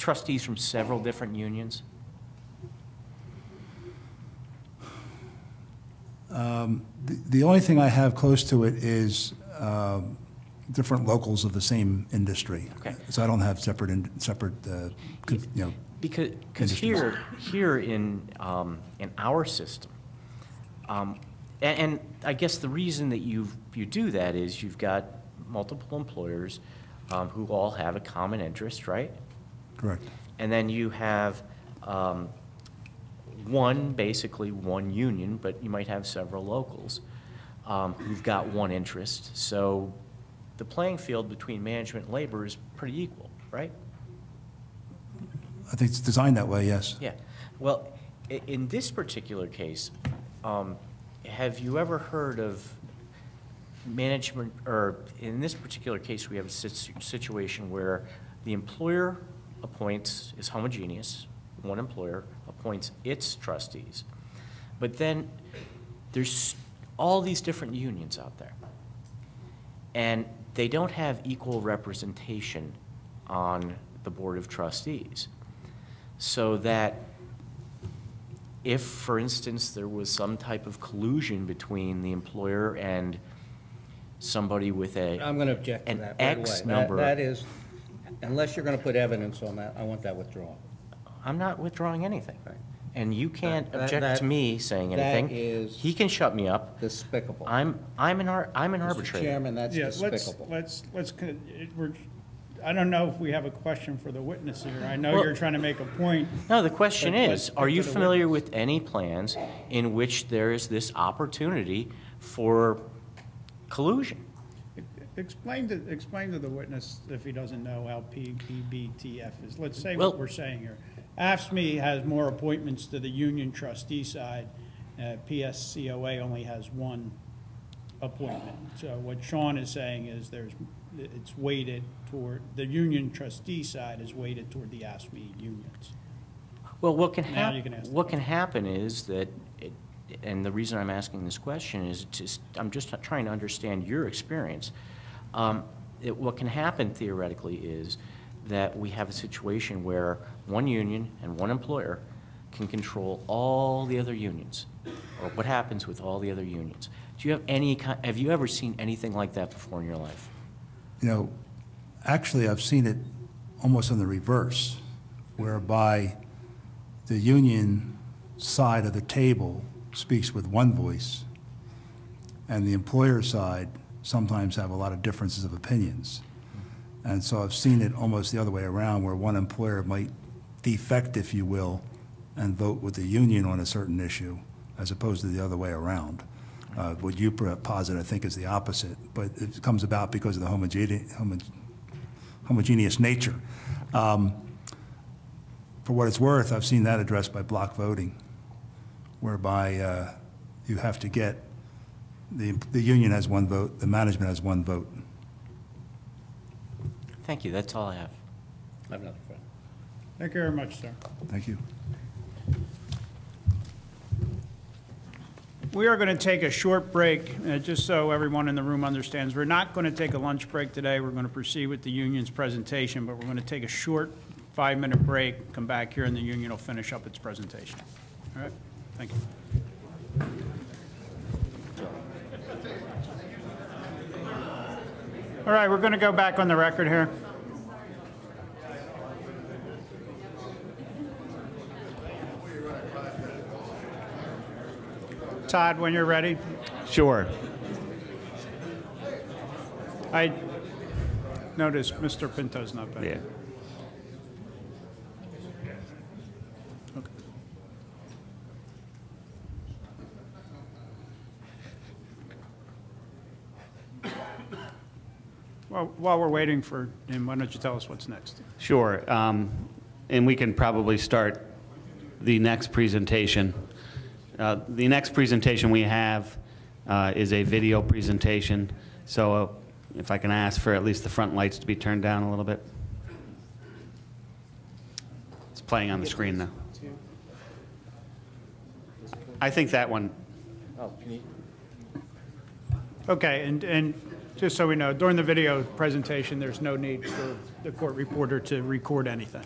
trustees from several different unions? The only thing I have close to it is different locals of the same industry. Okay. So I don't have separate, you know. Because here in our system, and I guess the reason that you do that is you've got multiple employers who all have a common interest, right? Correct. And then you have basically one union, but you might have several locals who've got one interest. So the playing field between management and labor is pretty equal, right? I think it's designed that way, yes. Yeah. Well, in this particular case, have you ever heard of management, or in this particular case, we have a situation where the employer is homogeneous, one employer appoints its trustees, but then there's all these different unions out there, and they don't have equal representation on the board of trustees. So that if, for instance, there was some type of collusion between the employer and somebody with I'm going to object to that right X away. number. That is, unless you're going to put evidence on that, I want that withdrawn. I'm not withdrawing anything. Right. And you can't object to me saying that anything. is He can shut me up. Despicable. I'm an arbitrator. Mr. Chairman, that's despicable. I don't know if we have a question for the witness here. I know you're trying to make a point. No, the question But is, let's are get you to the familiar witness. with any plans in which there is this opportunity for collusion? Explain to the witness, if he doesn't know, how PBTF is. Let's say Well- what we're saying here. AFSCME has more appointments to the union trustee side. PSCOA only has one appointment. So what Sean is saying is it's weighted toward, the union trustee side is weighted toward the AFSCME unions. Well, what can Now you can ask the what can happen is that, and the reason I'm asking this question is I'm just trying to understand your experience. What can happen theoretically is that we have a situation where one union and one employer can control all the other unions, or what happens with all the other unions. Do you have have you ever seen anything like that before in your life? You know, actually, I've seen it almost on the reverse, whereby the union side of the table speaks with one voice, and the employer side sometimes have a lot of differences of opinions. And so I've seen it almost the other way around, where one employer might defect, if you will, and vote with the union on a certain issue, as opposed to the other way around. What you posit, I think, is the opposite, but it comes about because of the homogeneous nature. For what it's worth, I've seen that addressed by block voting, whereby you have to get, the union has one vote, the management has one vote. Thank you. That's all I have. I have nothing further. Thank you very much, sir. Thank you. We are going to take a short break, just so everyone in the room understands. We're not going to take a lunch break today. We're going to proceed with the union's presentation, but we're going to take a short 5-minute break, come back here, and the union will finish up its presentation. All right? Thank you. All right, we're going to go back on the record here. Todd, when you're ready. Sure. I noticed Mr. Pinto's not back. Yeah. Okay. Well, while we're waiting for him, why don't you tell us what's next? Sure. And we can probably start the next presentation. The next presentation we have is a video presentation. So if I can ask for at least the front lights to be turned down a little bit. It's playing on the screen now. I think that one. Oh, can you? Okay, and just so we know, during the video presentation, there's no need for the court reporter to record anything.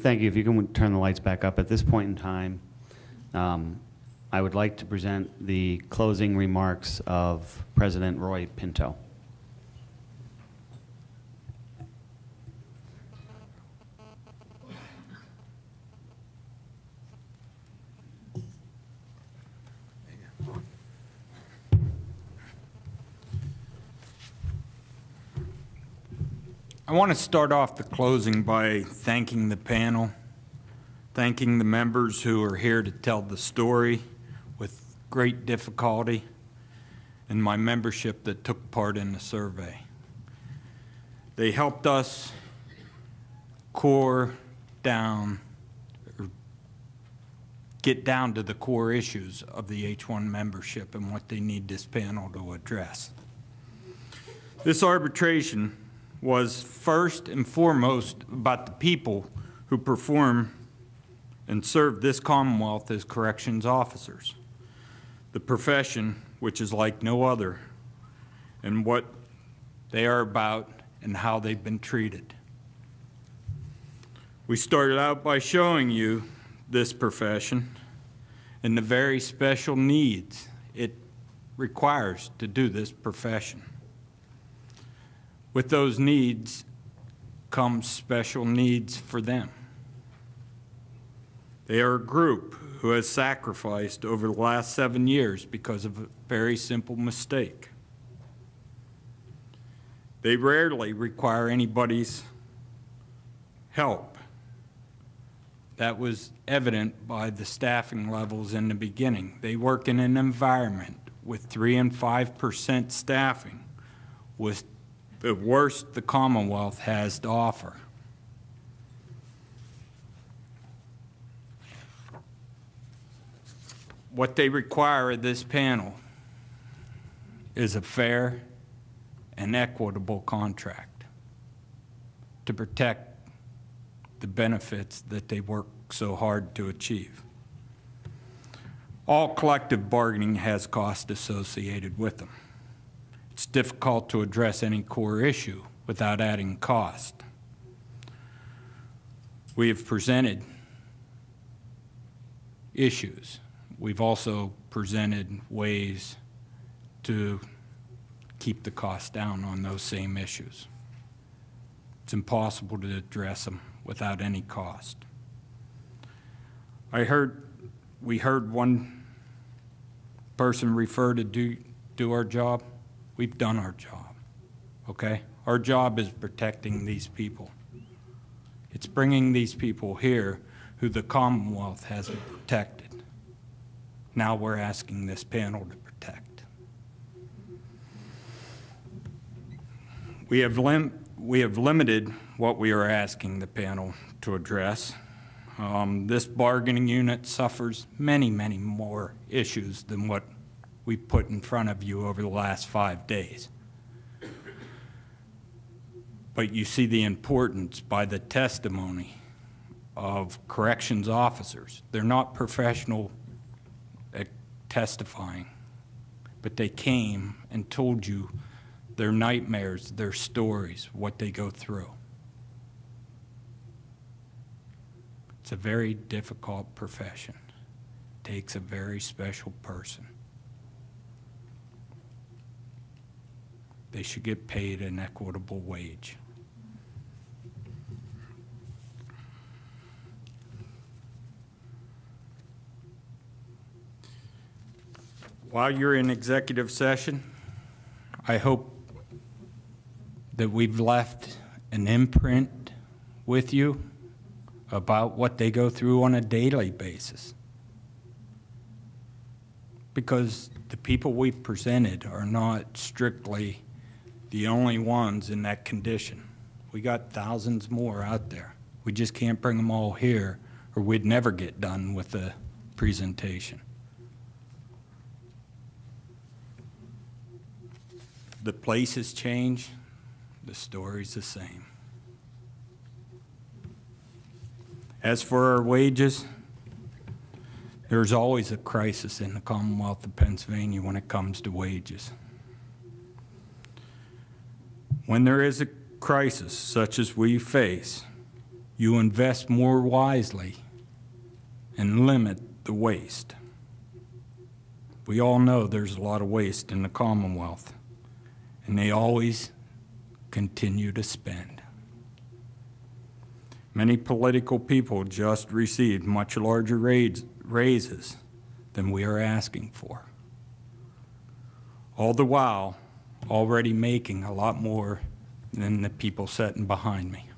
Thank you. If you can turn the lights back up. At this point in time, I would like to present the closing remarks of President Roy Pinto. I want to start off the closing by thanking the panel, thanking the members who are here to tell the story with great difficulty, and my membership that took part in the survey. They helped us core down, or get down to the core issues of the H-1 membership and what they need this panel to address. This arbitration was first and foremost about the people who perform and serve this Commonwealth as corrections officers. The profession, which is like no other, and what they are about and how they've been treated. We started out by showing you this profession and the very special needs it requires to do this profession. With those needs comes special needs for them. They are a group who has sacrificed over the last 7 years because of a very simple mistake. They rarely require anybody's help. That was evident by the staffing levels in the beginning. They work in an environment with 3 and 5% staffing, with the worst the Commonwealth has to offer. What they require of this panel is a fair and equitable contract to protect the benefits that they work so hard to achieve. All collective bargaining has cost associated with them. It's difficult to address any core issue without adding cost. We have presented issues. We've also presented ways to keep the cost down on those same issues. It's impossible to address them without any cost. We heard one person refer to do our job. We've done our job, okay? Our job is protecting these people. It's bringing these people here who the Commonwealth has protected. Now we're asking this panel to protect. We have limited what we are asking the panel to address. This bargaining unit suffers many, many more issues than what we put in front of you over the last 5 days. But you see the importance by the testimony of corrections officers. They're not professional at testifying, but they came and told you their nightmares, their stories, what they go through. It's a very difficult profession. It takes a very special person. They should get paid an equitable wage. While you're in executive session, I hope that we've left an imprint with you about what they go through on a daily basis. Because the people we've presented are not strictly the only ones in that condition. We got thousands more out there. We just can't bring them all here, or we'd never get done with the presentation. The place has changed, the story's the same. As for our wages, there's always a crisis in the Commonwealth of Pennsylvania when it comes to wages. When there is a crisis such as we face, you invest more wisely and limit the waste. We all know there's a lot of waste in the Commonwealth, and they always continue to spend. Many political people just received much larger raises than we are asking for, all the while already making a lot more than the people sitting behind me.